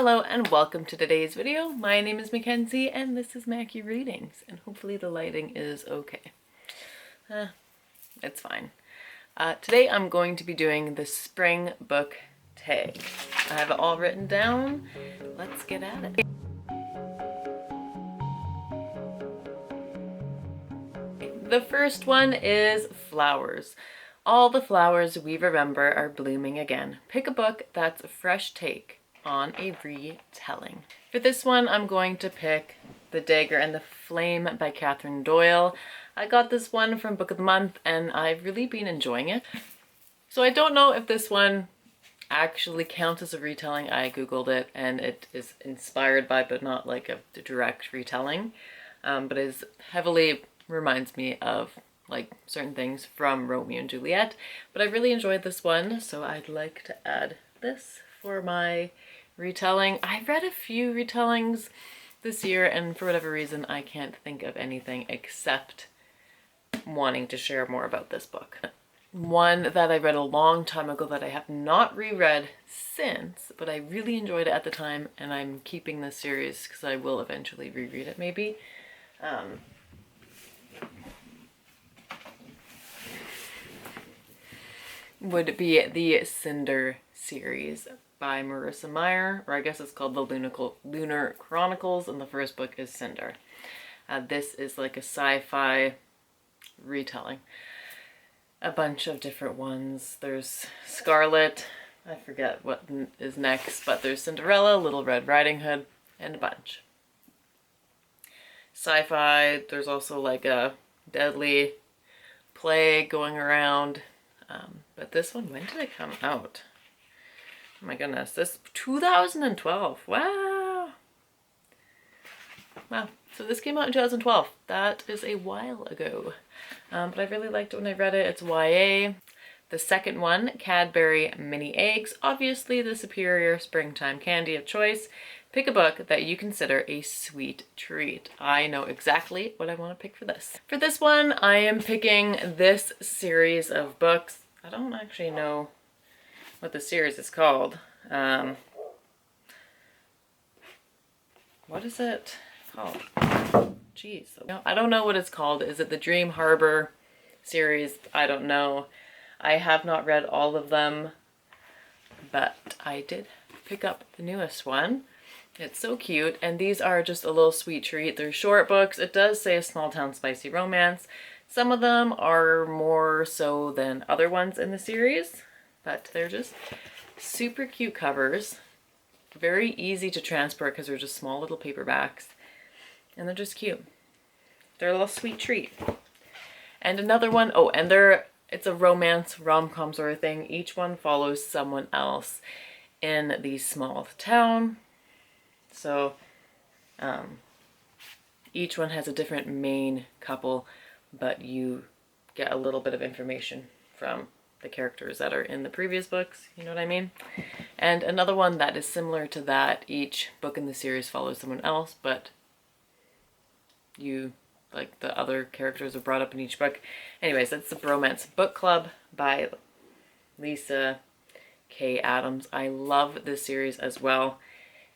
Hello and welcome to today's video. My name is Mackenzie and this is Mackie Readings, and hopefully the lighting is okay. It's fine. Today I'm going to be doing the spring book tag. I have it all written down. Let's get at it. The first one is flowers. All the flowers we remember are blooming again. Pick a book that's a fresh take on a retelling. For this one, I'm going to pick The Dagger and the Flame by Catherine Doyle. I got this one from Book of the Month and I've really been enjoying it. So I don't know if this one actually counts as a retelling. I googled it and it is inspired by, but not like a direct retelling. But it heavily reminds me of like certain things from Romeo and Juliet. But I really enjoyed this one, so I'd like to add this for my retelling. I've read a few retellings this year and for whatever reason I can't think of anything except wanting to share more about this book. One that I read a long time ago that I have not reread since, but I really enjoyed it at the time, and I'm keeping this series because I will eventually reread it maybe. Would be the Cinder series by Marissa Meyer, or I guess it's called the Lunar Chronicles, and the first book is Cinder. This is like a sci-fi retelling. A bunch of different ones. There's Scarlet, I forget what is next, but there's Cinderella, Little Red Riding Hood, and a bunch. Sci-fi, there's also like a deadly plague going around. But this one, when did it come out? Oh my goodness, this 2012. Wow. Wow. So this came out in 2012. That is a while ago. But I really liked it when I read it. It's YA. The second one, Cadbury Mini Eggs. Obviously the superior springtime candy of choice. Pick a book that you consider a sweet treat. I know exactly what I want to pick for this. For this one, I am picking this series of books. I don't actually know what the series is called. What is it called? Jeez. I don't know what it's called. Is it the Dream Harbor series? I don't know. I have not read all of them, but I did pick up the newest one. It's so cute, and these are just a little sweet treat. They're short books. It does say a small town spicy romance. Some of them are more so than other ones in the series, but they're just super cute covers. Very easy to transport because they're just small little paperbacks, and they're just cute. They're a little sweet treat. And another one, oh, and it's a romance rom-com sort of thing. Each one follows someone else in the small town. So each one has a different main couple, but you get a little bit of information from the characters that are in the previous books, you know what I mean? And another one that is similar to that, each book in the series follows someone else, but like the other characters are brought up in each book. Anyways, that's the Bromance Book Club by Lisa K. Adams. I love this series as well,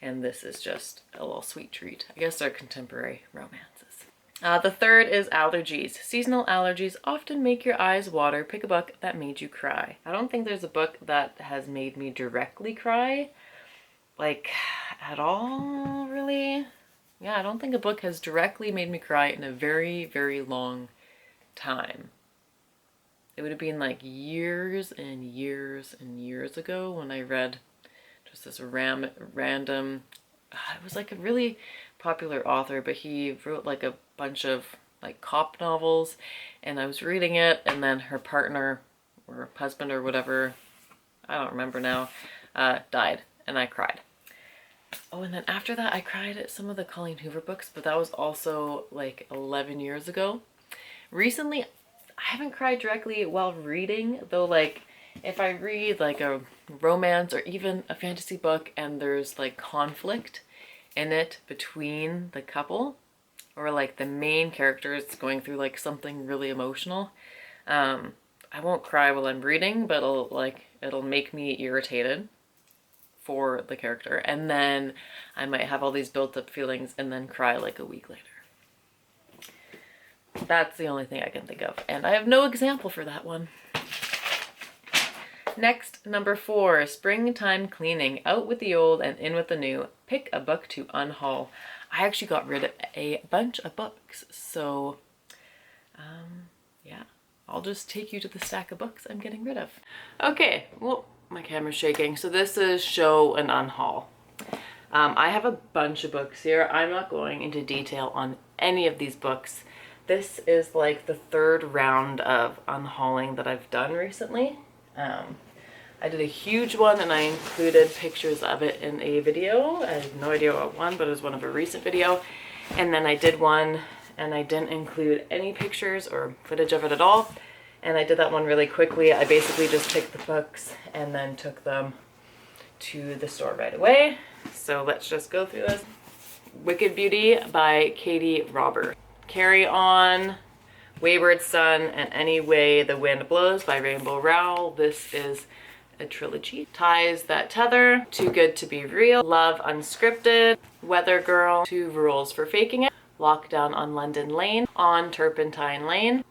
and this is just a little sweet treat. I guess they're contemporary romances. The third is allergies. Seasonal allergies often make your eyes water. Pick a book that made you cry. I don't think there's a book that has made me directly cry, like at all, really. Yeah, I don't think a book has directly made me cry in a very, very long time. It would have been like years and years and years ago when I read just this random, it was like a really popular author, but he wrote like a bunch of like cop novels, and I was reading it, and then her partner or husband or whatever, I don't remember now, died, and I cried. Oh, and then after that I cried at some of the Colleen Hoover books, but that was also like 11 years ago. Recently, I haven't cried directly while reading, though. Like if I read like a romance or even a fantasy book and there's like conflict in it between the couple, or like the main character is going through like something really emotional, I won't cry while I'm reading, but it'll make me irritated for the character, and then I might have all these built up feelings and then cry like a week later. That's the only thing I can think of, and I have no example for that one. Next, number 4, springtime cleaning. Out with the old and in with the new. Pick a book to unhaul. I actually got rid of a bunch of books, so yeah, I'll just take you to the stack of books I'm getting rid of. Okay, well, my camera's shaking. So this is show and unhaul. I have a bunch of books here. I'm not going into detail on any of these books. This is like the 3rd round of unhauling that I've done recently. I did a huge one and I included pictures of it in a video. I have no idea what one, but it was one of a recent video. And then I did one and I didn't include any pictures or footage of it at all. And I did that one really quickly. I basically just picked the books and then took them to the store right away. So let's just go through this. Wicked Beauty by Katie Robert. Carry On, Wayward Son, and Any Way the Wind Blows by Rainbow Rowell. This is a trilogy. Ties That Tether, Too Good to Be Real, Love Unscripted, Weather Girl, 2 Rules for Faking It, Lockdown on London Lane, On Turpentine Lane.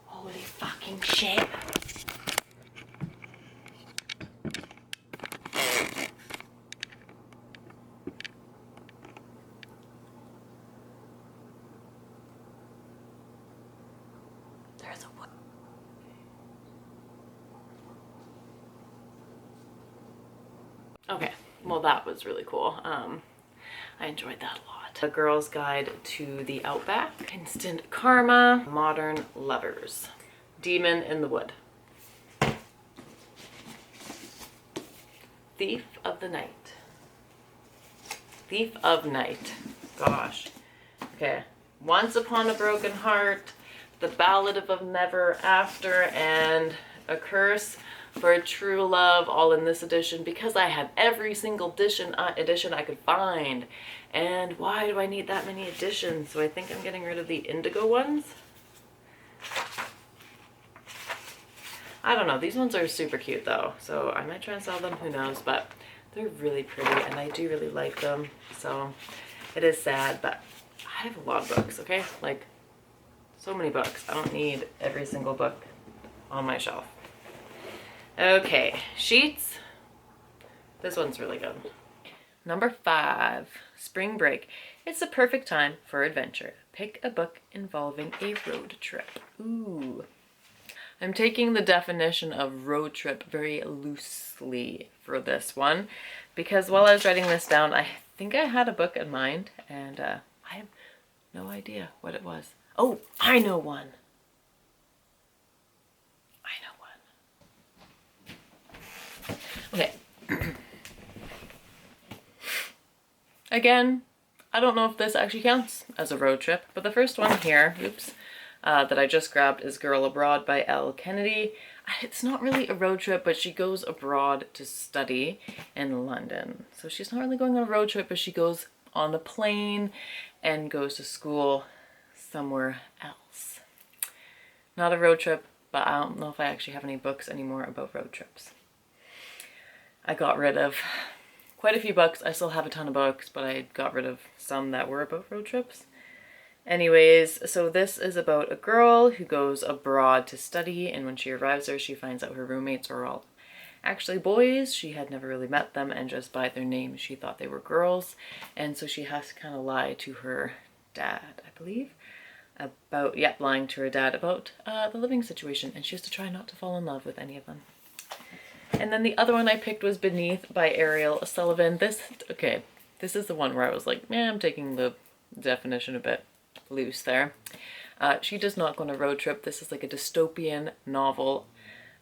Holy fucking shit. There's a wood. Okay, well that was really cool. I enjoyed that a lot. A Girl's Guide to the Outback, Instant Karma, Modern Lovers, Demon in the Wood, Thief of the Night. Thief of Night. Gosh. Okay. Once Upon a Broken Heart, The Ballad of Never After, and A Curse for a True Love, all in this edition because I had every single edition I could find. And why do I need that many editions? So I think I'm getting rid of the indigo ones. I don't know. These ones are super cute though, so I might try and sell them, who knows, but they're really pretty and I do really like them. So it is sad, but I have a lot of books, okay? Like, so many books. I don't need every single book on my shelf. Okay, Sheets. This one's really good. Number 5, Spring Break. It's the perfect time for adventure. Pick a book involving a road trip. Ooh. I'm taking the definition of road trip very loosely for this one because while I was writing this down, I think I had a book in mind and I have no idea what it was. Oh, I know one. Okay. Again, I don't know if this actually counts as a road trip, but the first one here, oops, that I just grabbed is Girl Abroad by Elle Kennedy. It's not really a road trip, but she goes abroad to study in London. So she's not really going on a road trip, but she goes on a plane and goes to school somewhere else. Not a road trip, but I don't know if I actually have any books anymore about road trips. I got rid of quite a few books. I still have a ton of books, but I got rid of some that were about road trips. Anyways, so this is about a girl who goes abroad to study, and when she arrives there, she finds out her roommates are all actually boys. She had never really met them, and just by their names, she thought they were girls. And so she has to kind of lie to her dad, I believe, about, lying to her dad about the living situation, and she has to try not to fall in love with any of them. And then the other one I picked was Beneath by Ariel Sullivan. This is the one where I was like, I'm taking the definition a bit loose there. She does not go on a road trip. This is like a dystopian novel.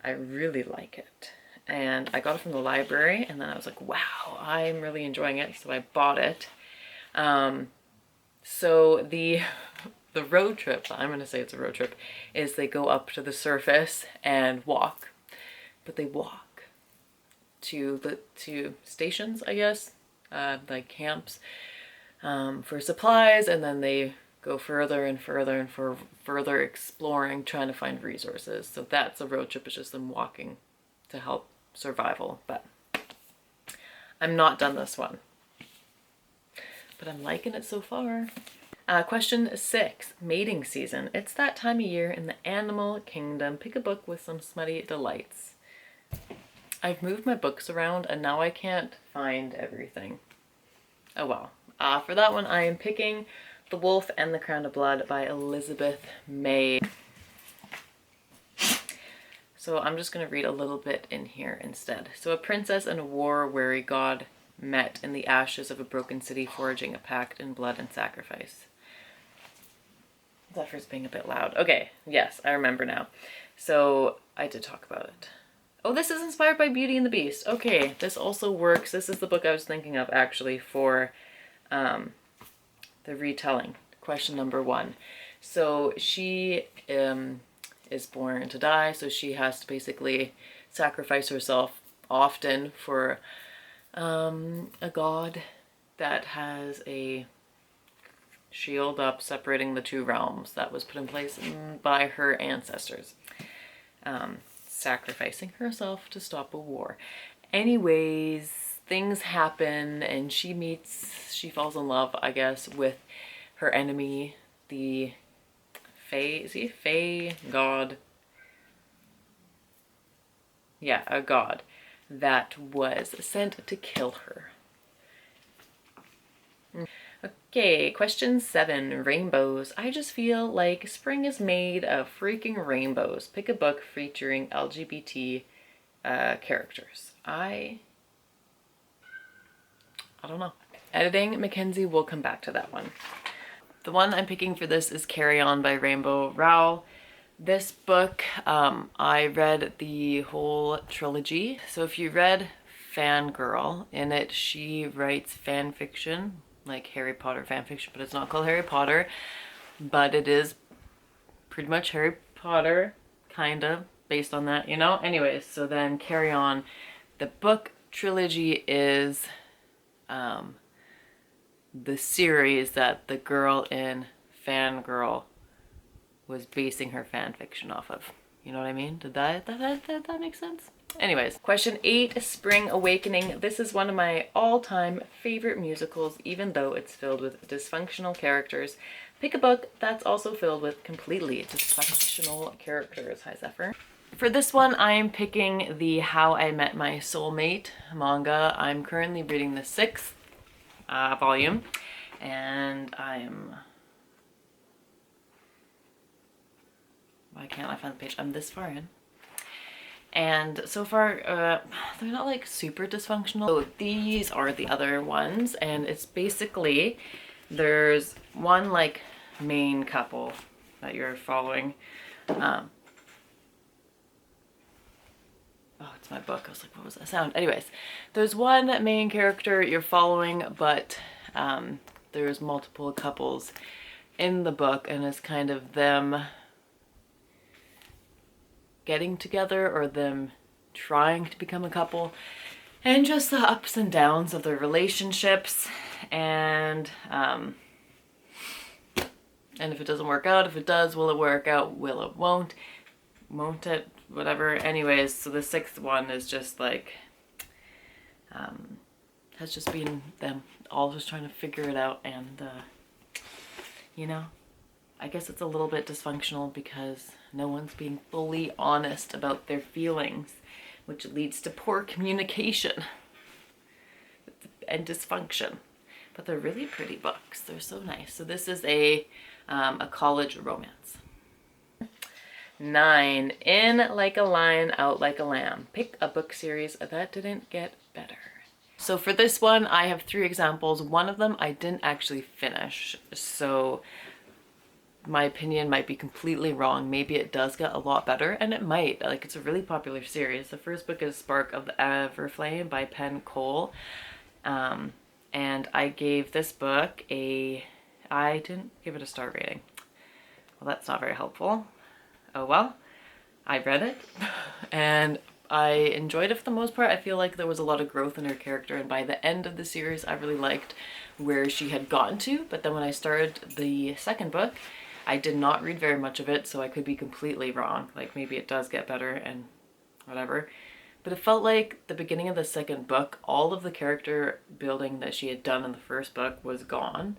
I really like it. And I got it from the library and then I was like, wow, I'm really enjoying it. So I bought it. So the road trip, I'm going to say it's a road trip, is they go up to the surface and walk. But they walk to stations, I guess, like camps, for supplies, and then they go further and further and further exploring, trying to find resources. So that's a road trip. It's just them walking to help survival, but I'm not done this one. But I'm liking it so far. Question 6, mating season. It's that time of year in the animal kingdom. Pick a book with some smutty delights. I've moved my books around and now I can't find everything. Oh well. For that one, I am picking The Wolf and the Crown of Blood by Elizabeth May. So I'm just going to read a little bit in here instead. So a princess and a war-weary god met in the ashes of a broken city, forging a pact in blood and sacrifice. Zephyr's being a bit loud. Okay, yes, I remember now. So I did talk about it. Oh, this is inspired by Beauty and the Beast. Okay, this also works. This is the book I was thinking of actually for the retelling. Question number 1. So she is born to die, so she has to basically sacrifice herself often for a god that has a shield up separating the 2 realms that was put in place by her ancestors. Sacrificing herself to stop a war. Anyways, things happen and she falls in love, I guess, with her enemy, the Fae god? Yeah, a god that was sent to kill her. Okay, question 7, rainbows. I just feel like spring is made of freaking rainbows. Pick a book featuring LGBT characters. I don't know. Editing, Mackenzie will come back to that one. The one I'm picking for this is Carry On by Rainbow Rowell. This book, I read the whole trilogy. So if you read Fangirl, in it she writes fan fiction, like Harry Potter fan fiction, but it's not called Harry Potter, but it is pretty much Harry Potter, kind of, based on that, you know? Anyways, so then Carry On. The book trilogy is the series that the girl in Fangirl was basing her fan fiction off of. You know what I mean? Did that make sense? Anyways, question 8, Spring Awakening. This is one of my all-time favorite musicals, even though it's filled with dysfunctional characters. Pick a book that's also filled with completely dysfunctional characters. Hi, Zephyr. For this one, I am picking the How I Met My Soulmate manga. I'm currently reading the 6th volume, and why can't I find the page? I'm this far in. And so far, they're not like super dysfunctional. So these are the other ones, and it's basically, there's one like main couple that you're following. Oh, it's my book. I was like, what was that sound? Anyways, there's one main character you're following, but there's multiple couples in the book, and it's kind of them getting together or them trying to become a couple, and just the ups and downs of their relationships, and if it doesn't work out, if it does, will it work out, will it won't it, whatever. Anyways, so the 6th one is just like has just been them all just trying to figure it out, and you know, I guess it's a little bit dysfunctional because no one's being fully honest about their feelings, which leads to poor communication and dysfunction. But they're really pretty books. They're so nice. So this is a college romance. 9, In Like a Lion, Out Like a Lamb. Pick a book series that didn't get better. So for this one, I have 3 examples. One of them I didn't actually finish, so my opinion might be completely wrong. Maybe it does get a lot better, and it might. Like, it's a really popular series. The first book is Spark of the Everflame by Penn Cole. And I gave this book I didn't give it a star rating. Well, that's not very helpful. Oh well, I read it and I enjoyed it for the most part. I feel like there was a lot of growth in her character, and by the end of the series I really liked where she had gotten to. But then when I started the second book, I did not read very much of it, so I could be completely wrong. Like, maybe it does get better and whatever. But it felt like the beginning of the second book, all of the character building that she had done in the first book was gone.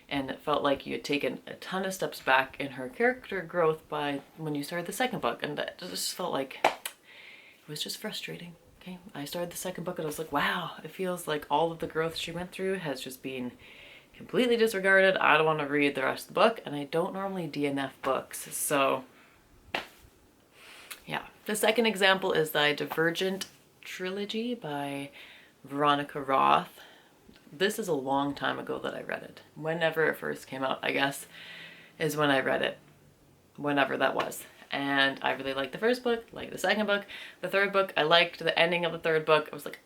And it felt like you had taken a ton of steps back in her character growth by when you started the second book. And that just felt like it was just frustrating. Okay, I started the second book and I was like, wow, it feels like all of the growth she went through has just been completely disregarded. I don't want to read the rest of the book, and I don't normally DNF books. So yeah. The second example is the Divergent trilogy by Veronica Roth. This is a long time ago that I read it. Whenever it first came out, I guess, is when I read it. Whenever that was. And I really liked the first book, liked the second book. The third book, I liked the ending of the third book. I was like,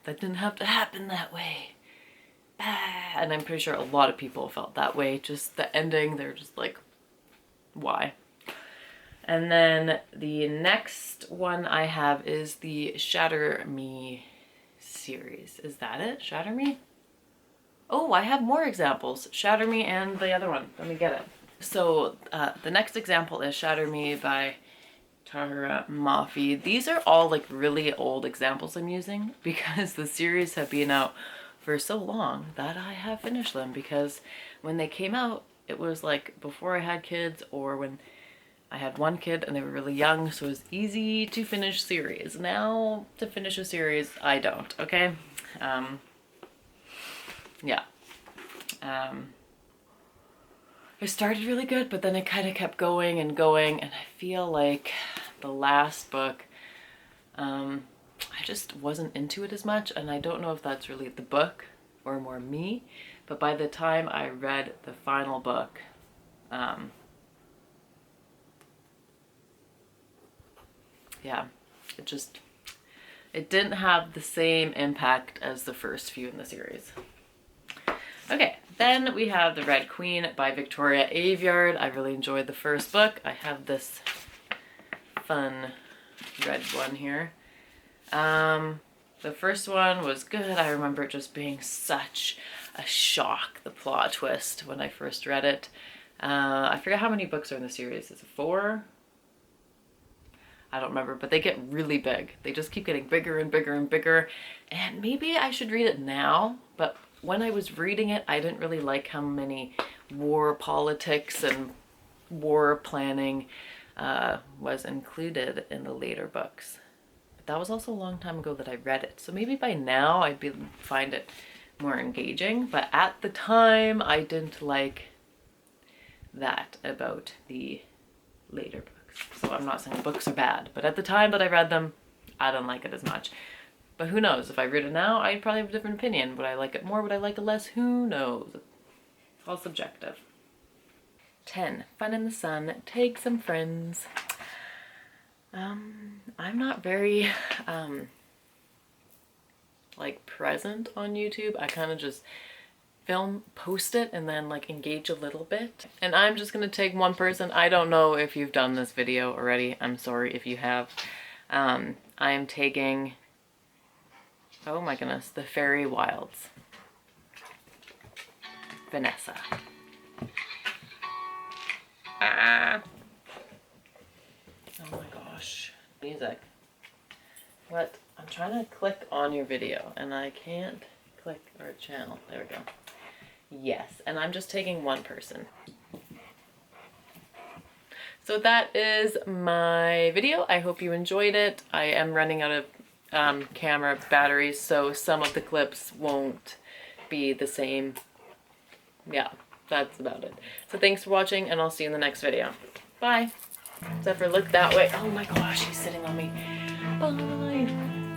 that didn't have to happen that way. And I'm pretty sure a lot of people felt that way. Just the ending, they're just like, why? And then the next one I have is the Shatter Me series. Is that it? Shatter Me? Oh, I have more examples. Shatter Me and the other one. Let me get it. So the next example is Shatter Me by Tahira Mafi. These are all like really old examples I'm using because the series have been out for so long that I have finished them, because when they came out, it was like before I had kids or when I had one kid and they were really young, so it was easy to finish series. Now to finish a series, I don't, okay? Yeah. It started really good, but then it kind of kept going, and I feel like the last book, I just wasn't into it as much, and I don't know if that's really the book or more me, but by the time I read the final book, yeah, it didn't have the same impact as the first few in the series. Okay, then we have The Red Queen by Victoria Aveyard. I really enjoyed the first book. I have this fun red one here. The first one was good. I remember it just being such a shock, the plot twist, when I first read it. I forget how many books are in the series. Is it 4? I don't remember, but they get really big. They just keep getting bigger and bigger and bigger. And maybe I should read it now, but when I was reading it, I didn't really like how many war politics and war planning was included in the later books. But that was also a long time ago that I read it. So maybe by now I'd find it more engaging. But at the time, I didn't like that about the later books. So I'm not saying the books are bad, but at the time that I read them, I don't like it as much. But who knows? If I read it now, I'd probably have a different opinion. Would I like it more? Would I like it less? Who knows? It's all subjective. 10. Fun in the Sun. Take some friends. I'm not very like present on YouTube. I kind of just film, post it, and then like engage a little bit. And I'm just gonna take one person. I don't know if you've done this video already. I'm sorry if you have. I'm taking, oh my goodness, The Fairy Wilds. Vanessa. Ah. Oh my gosh. Music. What? I'm trying to click on your video and I can't click our channel. There we go. Yes, and I'm just taking one person. So that is my video. I hope you enjoyed it. I am running out of camera batteries, so some of the clips won't be the same. Yeah, that's about it. So thanks for watching, and I'll see you in the next video. Bye. Except for look that way. Oh my gosh, he's sitting on me. Bye.